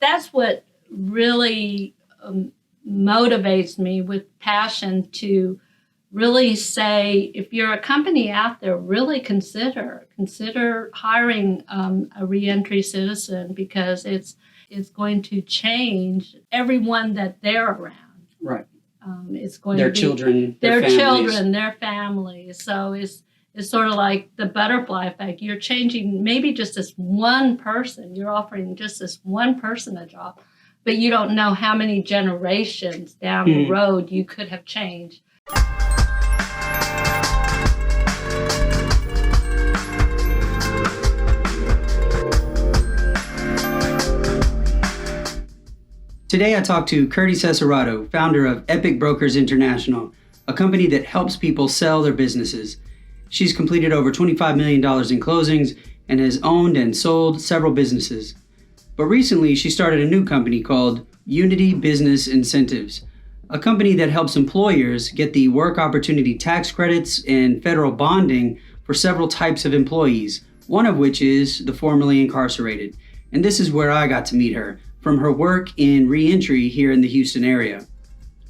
that's what really motivates me with passion to really say, if you're a company out there, really consider hiring a reentry citizen, because it's going to change everyone that they're around. Right. It's going their to be children, their families. children, their families. So it's sort of like the butterfly effect. You're changing maybe just this one person. You're offering just this one person a job, but you don't know how many generations down the road you could have changed. Today I talked to Curtis Cesarado, founder of Epic Brokers International, a company that helps people sell their businesses. She's completed over $25 million in closings and has owned and sold several businesses. But recently she started a new company called Unity Business Incentives, a company that helps employers get the work opportunity tax credits and federal bonding for several types of employees, one of which is the formerly incarcerated. And this is where I got to meet her, from her work in reentry here in the Houston area.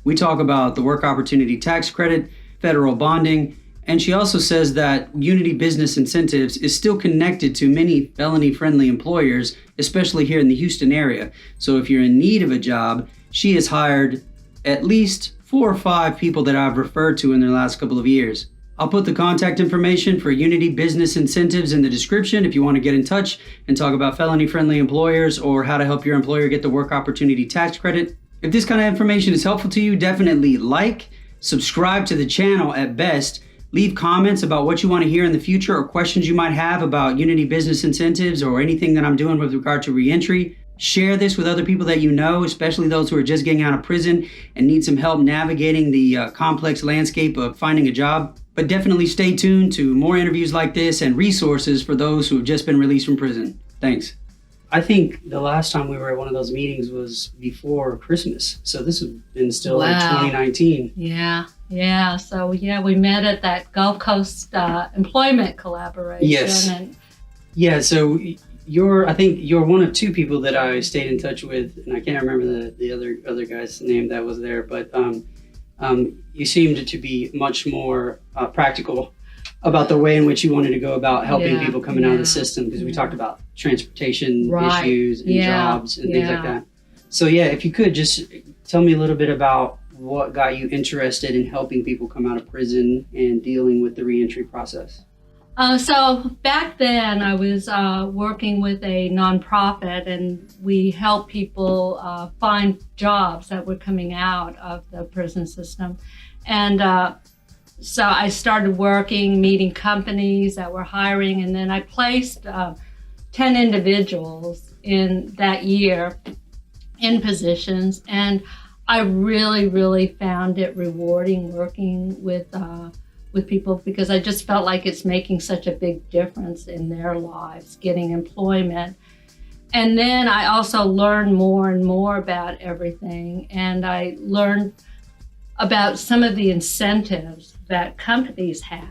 We talk about the work opportunity tax credit, federal bonding, and she also says that Unity Business Incentives is still connected to many felony-friendly employers, especially here in the Houston area. So if you're in need of a job, she has hired at least 4 or 5 people that I've referred to in the last couple of years. I'll put the contact information for Unity Business Incentives in the description if you want to get in touch and talk about felony-friendly employers or how to help your employer get the work opportunity tax credit. If this kind of information is helpful to you, definitely like, subscribe to the channel at best, leave comments about what you want to hear in the future or questions you might have about Unity Business Incentives or anything that I'm doing with regard to reentry. Share this with other people that you know, especially those who are just getting out of prison and need some help navigating the complex landscape of finding a job. But definitely stay tuned to more interviews like this and resources for those who have just been released from prison. Thanks. I think the last time we were at one of those meetings was before Christmas. So this has been still like 2019. Yeah. So we met at that Gulf Coast employment collaboration. Yes. So I think you're one of 2 people that I stayed in touch with, and I can't remember the other guy's name that was there, but you seemed to be much more practical about the way in which you wanted to go about helping people coming out of the system, because we talked about transportation issues and jobs and things like that. So if you could just tell me a little bit about what got you interested in helping people come out of prison and dealing with the reentry process. So back then I was working with a nonprofit, and we helped people find jobs that were coming out of the prison system. And so I started working, meeting companies that were hiring, and then I placed 10 individuals in that year in positions. And I really, really found it rewarding working with people, because I just felt like it's making such a big difference in their lives, getting employment. And then I also learned more and more about everything. And I learned about some of the incentives that companies have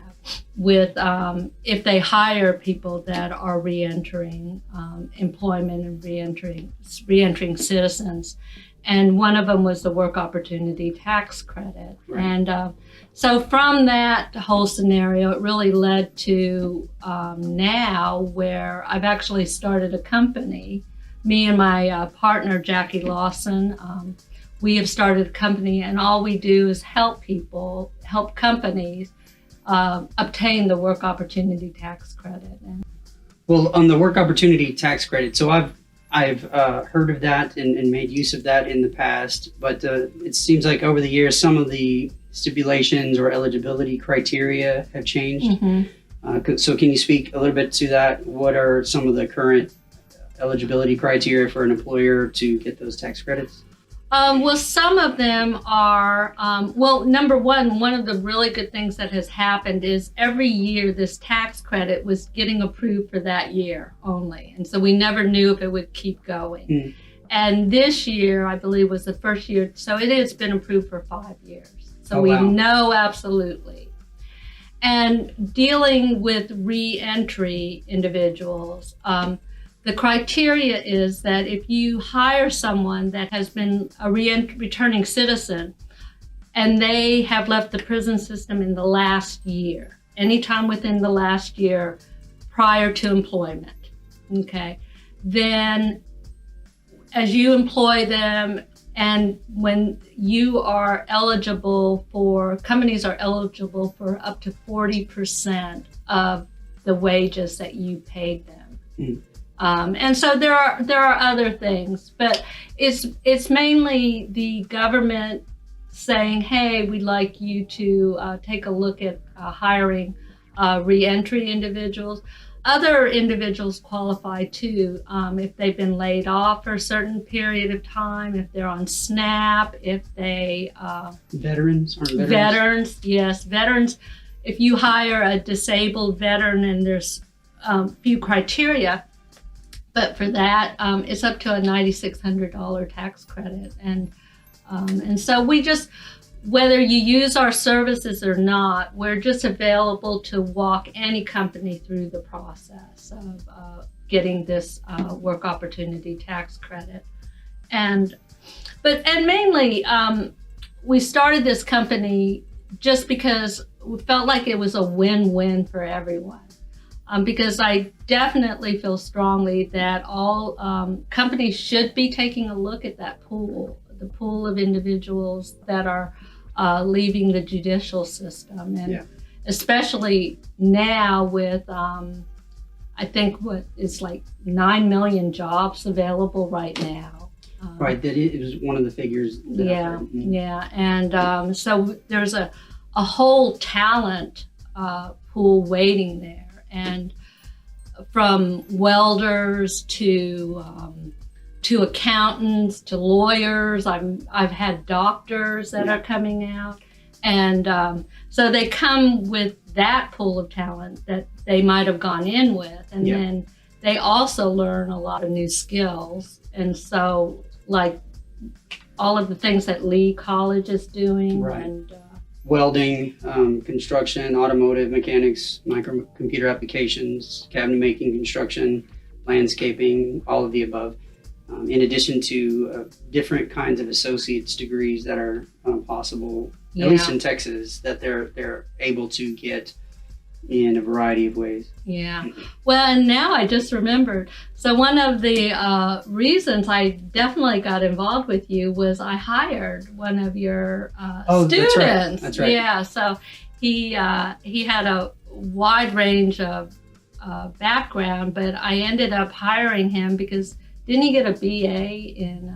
with if they hire people that are reentering employment and reentering citizens. And one of them was the work opportunity tax credit. Right. And so from that whole scenario, it really led to now where I've actually started a company. Me and my partner, Jackie Lawson, we have started a company, and all we do is help companies obtain the work opportunity tax credit. Well, on the work opportunity tax credit, so I've heard of that and made use of that in the past, but it seems like over the years, some of the stipulations or eligibility criteria have changed. Mm-hmm. So can you speak a little bit to that? What are some of the current eligibility criteria for an employer to get those tax credits? Well, some of them are, number one of the really good things that has happened is every year this tax credit was getting approved for that year only. And so we never knew if it would keep going. Mm. And this year, I believe, was the first year. So it has been approved for 5 years. So we know absolutely. And dealing with reentry individuals, The criteria is that if you hire someone that has been a returning citizen and they have left the prison system in the last year, anytime within the last year prior to employment, okay, then as you employ them and when you are eligible for, companies are eligible for up to 40% of the wages that you paid them. Mm. And so there are other things, but it's mainly the government saying, hey, we'd like you to take a look at hiring reentry individuals. Other individuals qualify too, if they've been laid off for a certain period of time, if they're on SNAP, if they... Veterans? Veterans, yes, veterans. If you hire a disabled veteran and there's few criteria, but for that, it's up to a $9,600 tax credit. And so we just, whether you use our services or not, we're just available to walk any company through the process of getting this work opportunity tax credit. And mainly, we started this company just because we felt like it was a win-win for everyone. Because I definitely feel strongly that all companies should be taking a look at that pool, the pool of individuals that are leaving the judicial system. And especially now with, I think it's like 9 million jobs available right now. Right, that it was one of the figures. Yeah. And so there's a whole talent pool waiting there. And from welders to accountants to lawyers, I've had doctors that are coming out, and so they come with that pool of talent that they might have gone in with, and then they also learn a lot of new skills. And so, like all of the things that Lee College is doing, and welding, construction, automotive, mechanics, microcomputer applications, cabinet making, construction, landscaping, all of the above. In addition to different kinds of associate's degrees that are possible, at least in Texas, that they're able to get in a variety of ways. Yeah. Well, and now I just remembered. So one of the reasons I definitely got involved with you was I hired one of your students. That's right. Yeah. So he had a wide range of background, but I ended up hiring him because didn't he get a BA in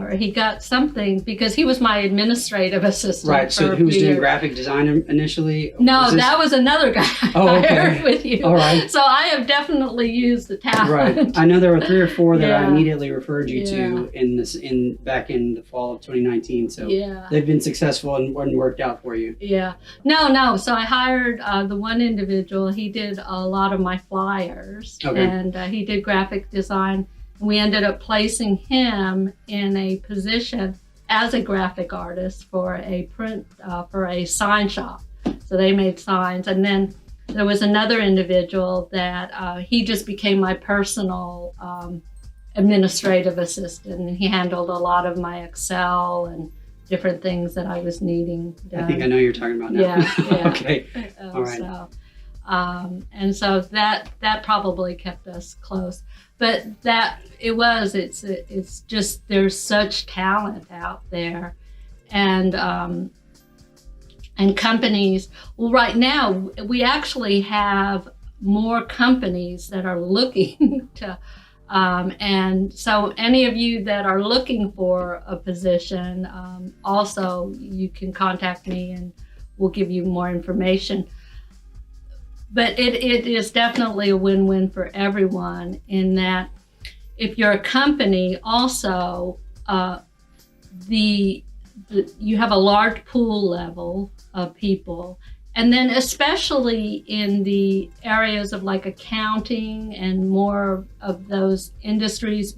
or he got something because he was my administrative assistant. Right. So who was doing graphic design initially? No, that was another guy I hired with you. All right. So I have definitely used the talent. Right. I know there were 3 or 4 that I immediately referred you to back in the fall of 2019. So they've been successful and worked out for you. Yeah. No. So I hired the one individual. He did a lot of my flyers, and he did graphic design. We ended up placing him in a position as a graphic artist for a for a sign shop. So they made signs. And then there was another individual that he just became my personal administrative assistant. And he handled a lot of my Excel and different things that I was needing done. I think I know you're talking about now. Yeah. Okay. All right. So, and so that probably kept us close. But it's just, there's such talent out there, and companies, well, right now we actually have more companies that are looking to, and so any of you that are looking for a position, also you can contact me and we'll give you more information. But it is definitely a win-win for everyone in that if you're a company, also you have a large pool level of people, and then especially in the areas of like accounting and more of those industries,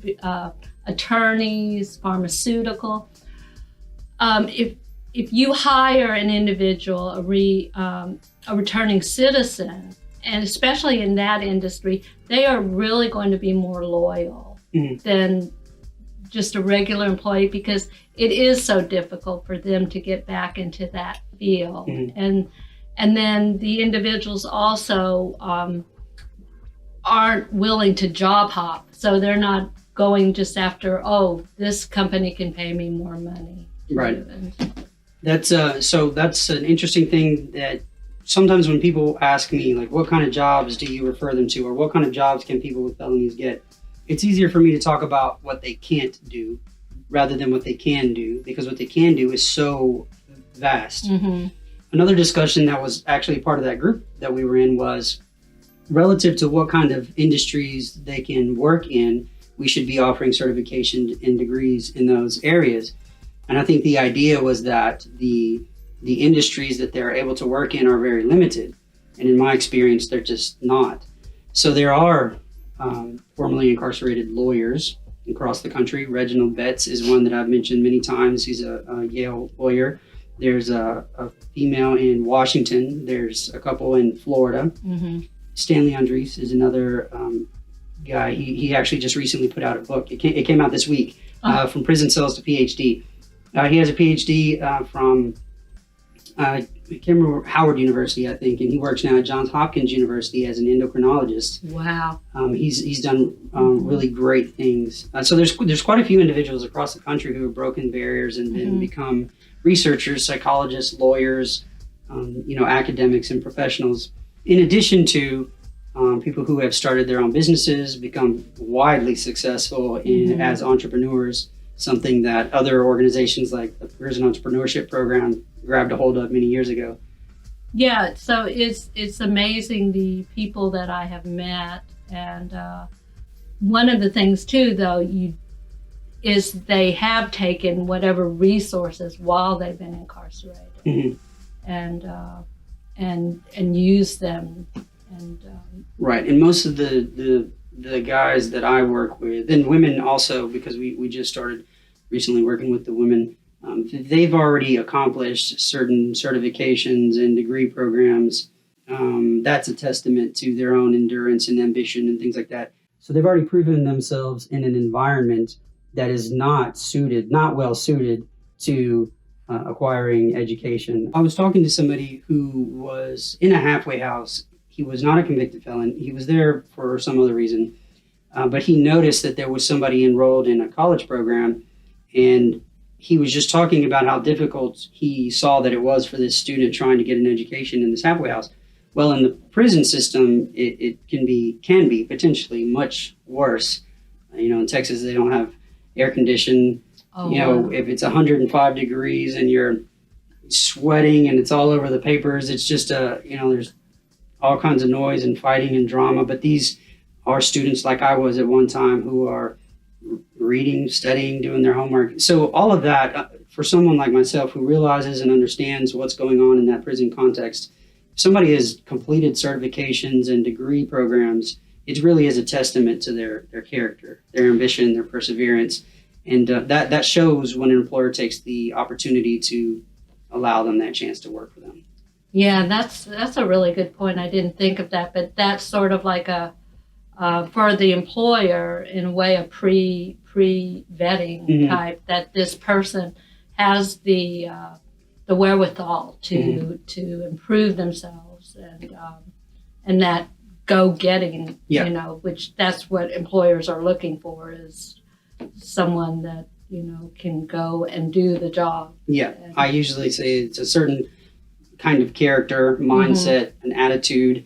attorneys, pharmaceutical. If you hire an individual, a returning citizen, and especially in that industry, they are really going to be more loyal than just a regular employee, because it is so difficult for them to get back into that field. And then the individuals also aren't willing to job hop, so they're not going just after, oh, this company can pay me more money. Right. That's so that's an interesting thing, that sometimes when people ask me, like, what kind of jobs do you refer them to, or what kind of jobs can people with felonies get, it's easier for me to talk about what they can't do rather than what they can do, because what they can do is so vast. Another discussion that was actually part of that group that we were in was relative to what kind of industries they can work in. We should be offering certification and degrees in those areas. And I think the idea was that the industries that they're able to work in are very limited. And in my experience, they're just not. So there are formerly incarcerated lawyers across the country. Reginald Betts is one that I've mentioned many times. He's a Yale lawyer. There's a female in Washington. There's a couple in Florida. Stanley Andrees is another guy. He actually just recently put out a book. It came out this week, From Prison Cells to PhD. He has a PhD from I can't remember, Howard University, I think, and he works now at Johns Hopkins University as an endocrinologist. Wow. He's done really great things. So there's quite a few individuals across the country who have broken barriers and become researchers, psychologists, lawyers, academics and professionals. In addition to people who have started their own businesses, become widely successful as entrepreneurs, something that other organizations like the Prison Entrepreneurship Program grabbed a hold of many years ago. Yeah, so it's amazing the people that I have met, and one of the things too, though, is they have taken whatever resources while they've been incarcerated, and used them, and right. And most of the guys that I work with, and women also, because we just started recently working with the women. They've already accomplished certain certifications and degree programs. That's a testament to their own endurance and ambition and things like that. So they've already proven themselves in an environment that is not well suited to acquiring education. I was talking to somebody who was in a halfway house. He was not a convicted felon. He was there for some other reason, but he noticed that there was somebody enrolled in a college program, and he was just talking about how difficult he saw that it was for this student trying to get an education in this halfway house. Well, in the prison system, it can be potentially much worse. In Texas, they don't have air conditioning. Wow. If it's 105 degrees and you're sweating and it's all over the papers, it's just there's all kinds of noise and fighting and drama. But these are students like I was at one time who are reading, studying, doing their homework. So all of that, for someone like myself who realizes and understands what's going on in that prison context, if somebody has completed certifications and degree programs, it really is a testament to their character, their ambition, their perseverance. And that shows when an employer takes the opportunity to allow them that chance to work for them. Yeah, that's a really good point. I didn't think of that, but that's sort of like for the employer, in a way, a pre-vetting type, that this person has the wherewithal to improve themselves, and that go-getting, which that's what employers are looking for, is someone that can go and do the job. Yeah, I usually say it's a certain kind of character, mindset, and attitude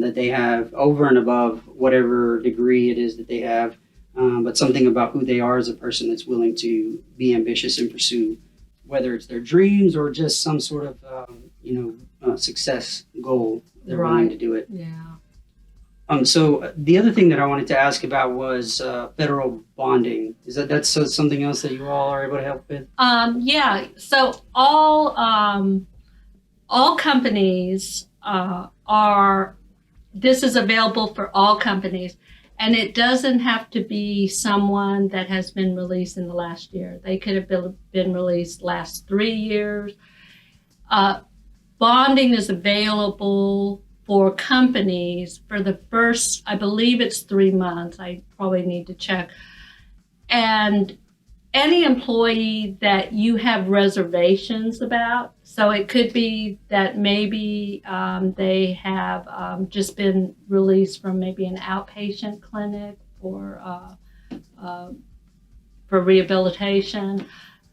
that they have over and above whatever degree it is that they have, but something about who they are as a person that's willing to be ambitious and pursue, whether it's their dreams or just some sort of success goal. They're willing to do it. Yeah. So the other thing that I wanted to ask about was federal bonding. That's something else that you all are able to help with? Yeah. So all companies this is available for all companies, and it doesn't have to be someone that has been released in the last year. They could have been released last 3 years. Bonding is available for companies for the first, I believe it's 3 months. I probably need to check. And any employee that you have reservations about, so it could be that maybe they have just been released from maybe an outpatient clinic for rehabilitation,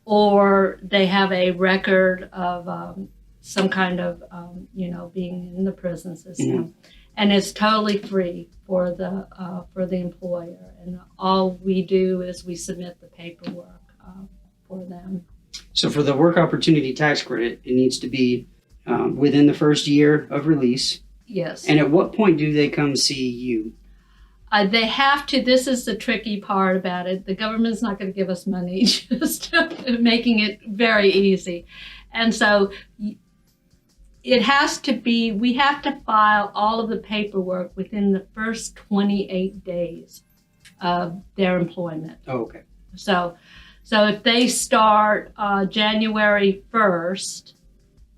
or they have a record of some kind of, being in the prison system. Mm-hmm. And it's totally free for the employer. And all we do is we submit the paperwork for them. So for the work opportunity tax credit, it needs to be within the first year of release. Yes. And at what point do they come see you? They have to. This is the tricky part about it. The government's not going to give us money, just making it very easy. And so it has to be, we have to file all of the paperwork within the first 28 days of their employment. Oh, okay. So if they start January 1st,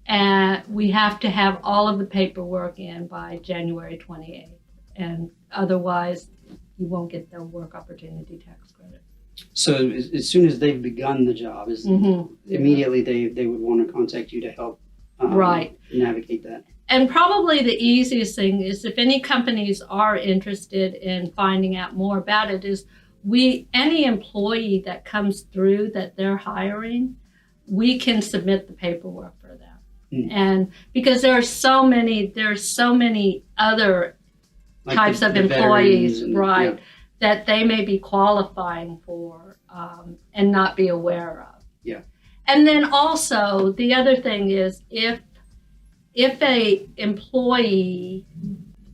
and we have to have all of the paperwork in by January 28th. And otherwise, you won't get the work opportunity tax credit. So as soon as they've begun the job, immediately they would want to contact you to help right. navigate that. And probably the easiest thing is, if any companies are interested in finding out more about it, is any employee that comes through that they're hiring, we can submit the paperwork for them. Mm. And because there are so many other like types of employees, right, that they may be qualifying for and not be aware of. Yeah. And then also the other thing is, if a employee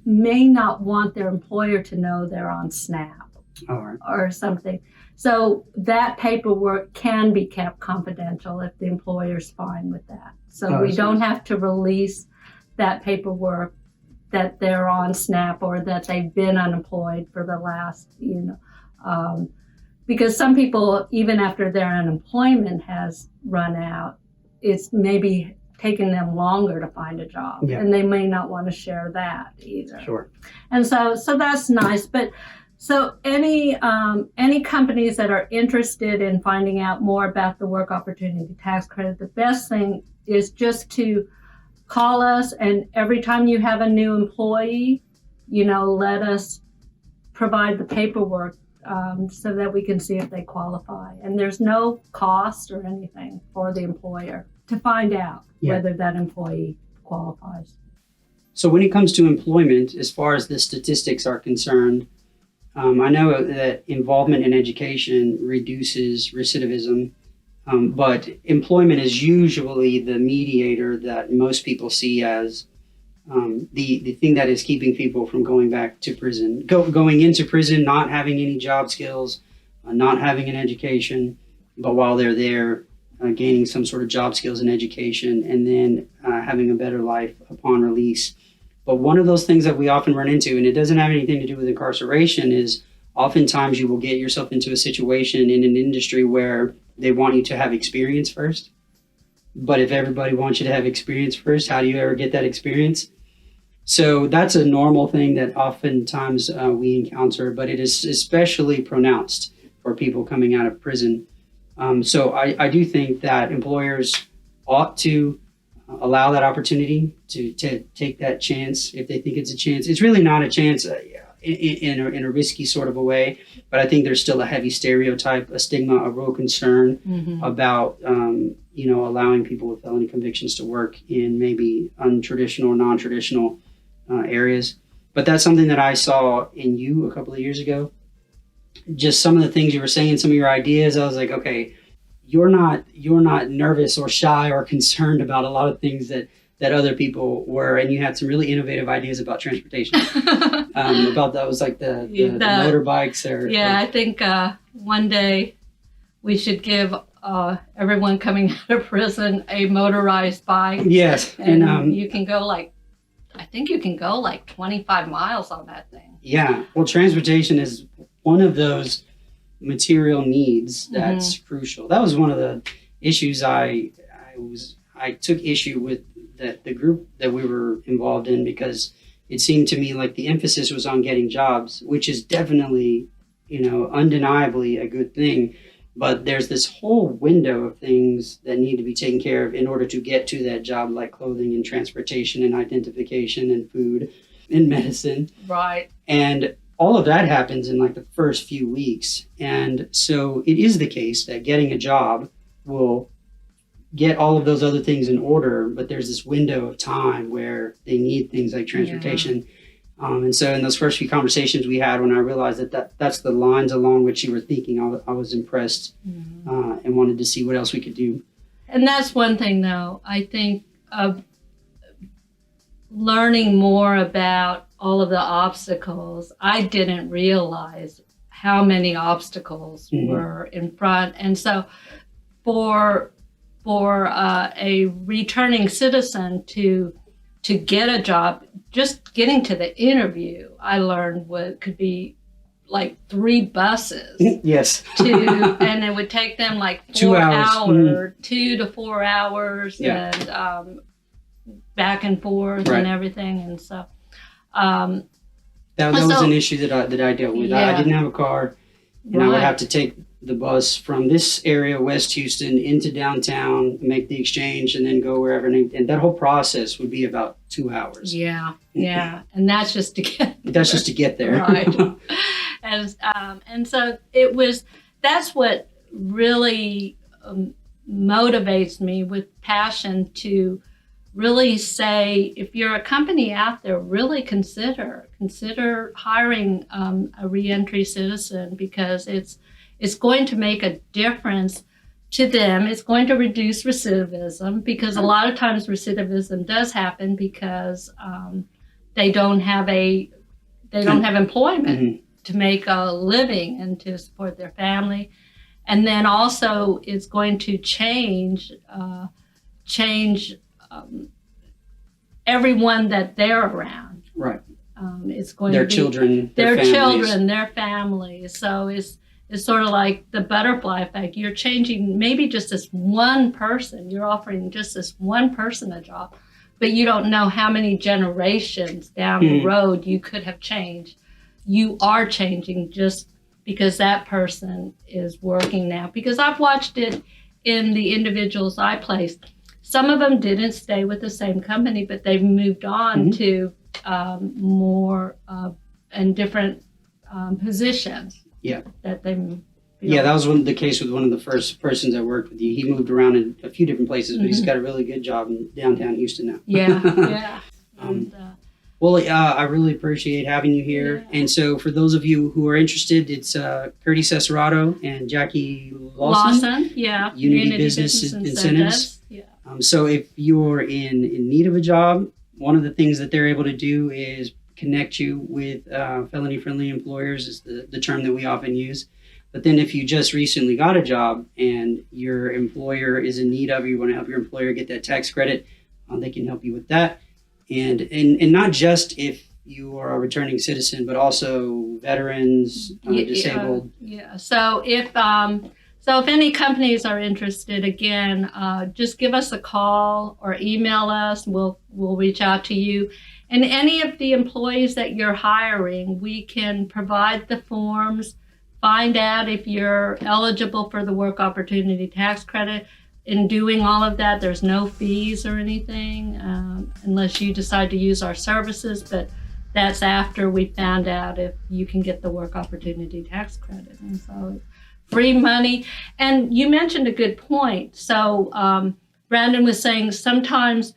may not want their employer to know they're on SNAP or something, so that paperwork can be kept confidential if the employer's fine with that. So we don't have to release that paperwork that they're on SNAP or that they've been unemployed for the last, because some people, even after their unemployment has run out, it's maybe taken them longer to find a job, and they may not want to share that either. Sure. And so that's nice. But so any companies that are interested in finding out more about the work opportunity tax credit, the best thing is just to call us, and every time you have a new employee, let us provide the paperwork so that we can see if they qualify. And there's no cost or anything for the employer to find out whether that employee qualifies. So when it comes to employment, as far as the statistics are concerned, I know that involvement in education reduces recidivism. But employment is usually the mediator that most people see as the thing that is keeping people from going back to prison. Going into prison, not having any job skills, not having an education, but while they're there, gaining some sort of job skills and education, and then having a better life upon release. But one of those things that we often run into, and it doesn't have anything to do with incarceration, is oftentimes you will get yourself into a situation in an industry where they want you to have experience first. But if everybody wants you to have experience first, how do you ever get that experience? So that's a normal thing that oftentimes we encounter, but it is especially pronounced for people coming out of prison. So I do think that employers ought to allow that opportunity to take that chance if they think it's a chance. It's really not a chance in a risky sort of a way, but I think there's still a heavy stereotype, a stigma, a real concern about allowing people with felony convictions to work in maybe untraditional or non-traditional areas. But that's something that I saw in you a couple of years ago. Just some of the things you were saying, some of your ideas, I was like, okay, you're not nervous or shy or concerned about a lot of things that other people were, and you had some really innovative ideas about transportation. About that was like the motorbikes I think one day we should give everyone coming out of prison a motorized bike. Yes, and you can go like 25 miles on that thing. Yeah, well, transportation is one of those material needs that's crucial. That was one of the issues I took issue with the group that we were involved in, because it seemed to me like the emphasis was on getting jobs, which is definitely, undeniably a good thing. But there's this whole window of things that need to be taken care of in order to get to that job, like clothing and transportation and identification and food and medicine. Right. And all of that happens in like the first few weeks. And so it is the case that getting a job will get all of those other things in order, but there's this window of time where they need things like transportation. And so in those first few conversations we had, when I realized that's the lines along which you were thinking, I was impressed and wanted to see what else we could do. And that's one thing, though. I think of learning more about all of the obstacles. I didn't realize how many obstacles were in front. And so for a returning citizen to get a job, just getting to the interview, I learned what could be like 3 buses. Yes. And it would take them like 2 hours, 2 to 4 hours, Yeah. and back and forth Right. and everything. And so that was an issue that I dealt with. I didn't have a car, and I would have to take the bus from this area, West Houston, into downtown, make the exchange, and then go wherever. And that whole process would be about 2 hours. Yeah. And that's just to get That's just to get there. Right. And so that's what really motivates me with passion to really say, if you're a company out there, really consider hiring a reentry citizen, because it's going to make a difference to them. It's going to reduce recidivism, because a lot of times recidivism does happen because they don't have employment to make a living and to support their family. And then also it's going to change everyone that they're around. Right. It's going Their to be children, their families. So it's sort of like the butterfly effect. You're changing maybe just this one person. You're offering just this one person a job, but you don't know how many generations down the road you could have changed. You are changing just because that person is working now. Because I've watched it in the individuals I placed. Some of them didn't stay with the same company, but they've moved on to more and different positions. Yeah. That they. Yeah, that was the case with one of the first persons that worked with you. He moved around in a few different places, but he's got a really good job in downtown Houston now. Yeah. And, well, I really appreciate having you here. Yeah. And so for those of you who are interested, it's Curdy Cesarado and Jackie Lawson. Yeah. Unity Business Incentives. Yeah. So if you're in need of a job, one of the things that they're able to do is connect you with felony-friendly employers, is the term that we often use. But then if you just recently got a job and your employer is in need of, you want to help your employer get that tax credit, they can help you with that. And not just if you are a returning citizen, but also veterans, disabled. So if any companies are interested, again, just give us a call or email us. We'll reach out to you. And any of the employees that you're hiring, we can provide the forms, find out if you're eligible for the work opportunity tax credit. In doing all of that, there's no fees or anything unless you decide to use our services, but that's after we found out if you can get the work opportunity tax credit. And so free money. And you mentioned a good point. So Brandon was saying sometimes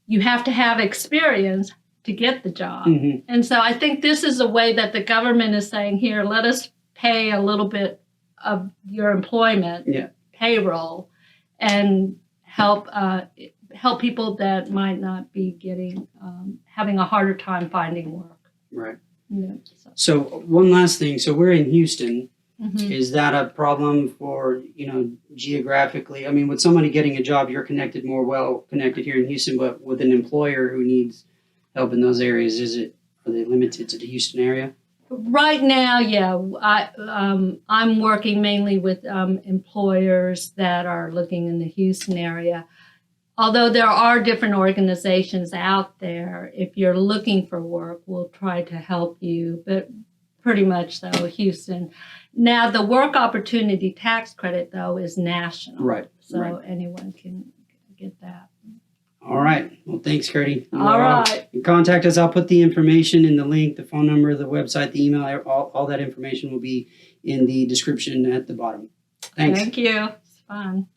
you have to have experience to get the job. And so I think this is a way that the government is saying, here, let us pay a little bit of your employment payroll and help people that might not be getting having a harder time finding work. Right. Yeah, so one last thing. So we're in Houston. Is that a problem for, geographically? I mean, with somebody getting a job, you're well connected here in Houston, but with an employer who needs help in those areas, are they limited to the Houston area? Right now, yeah. I'm working mainly with employers that are looking in the Houston area. although there are different organizations out there, if you're looking for work, we'll try to help you. But pretty much, though, Houston. Now, the work opportunity tax credit, though, is national. Right. So right. anyone can get that. All right. Well, thanks, Curdy. All right. Contact us. I'll put the information in the link, the phone number, the website, the email. All that information will be in the description at the bottom. Thanks. Thank you. It's fun.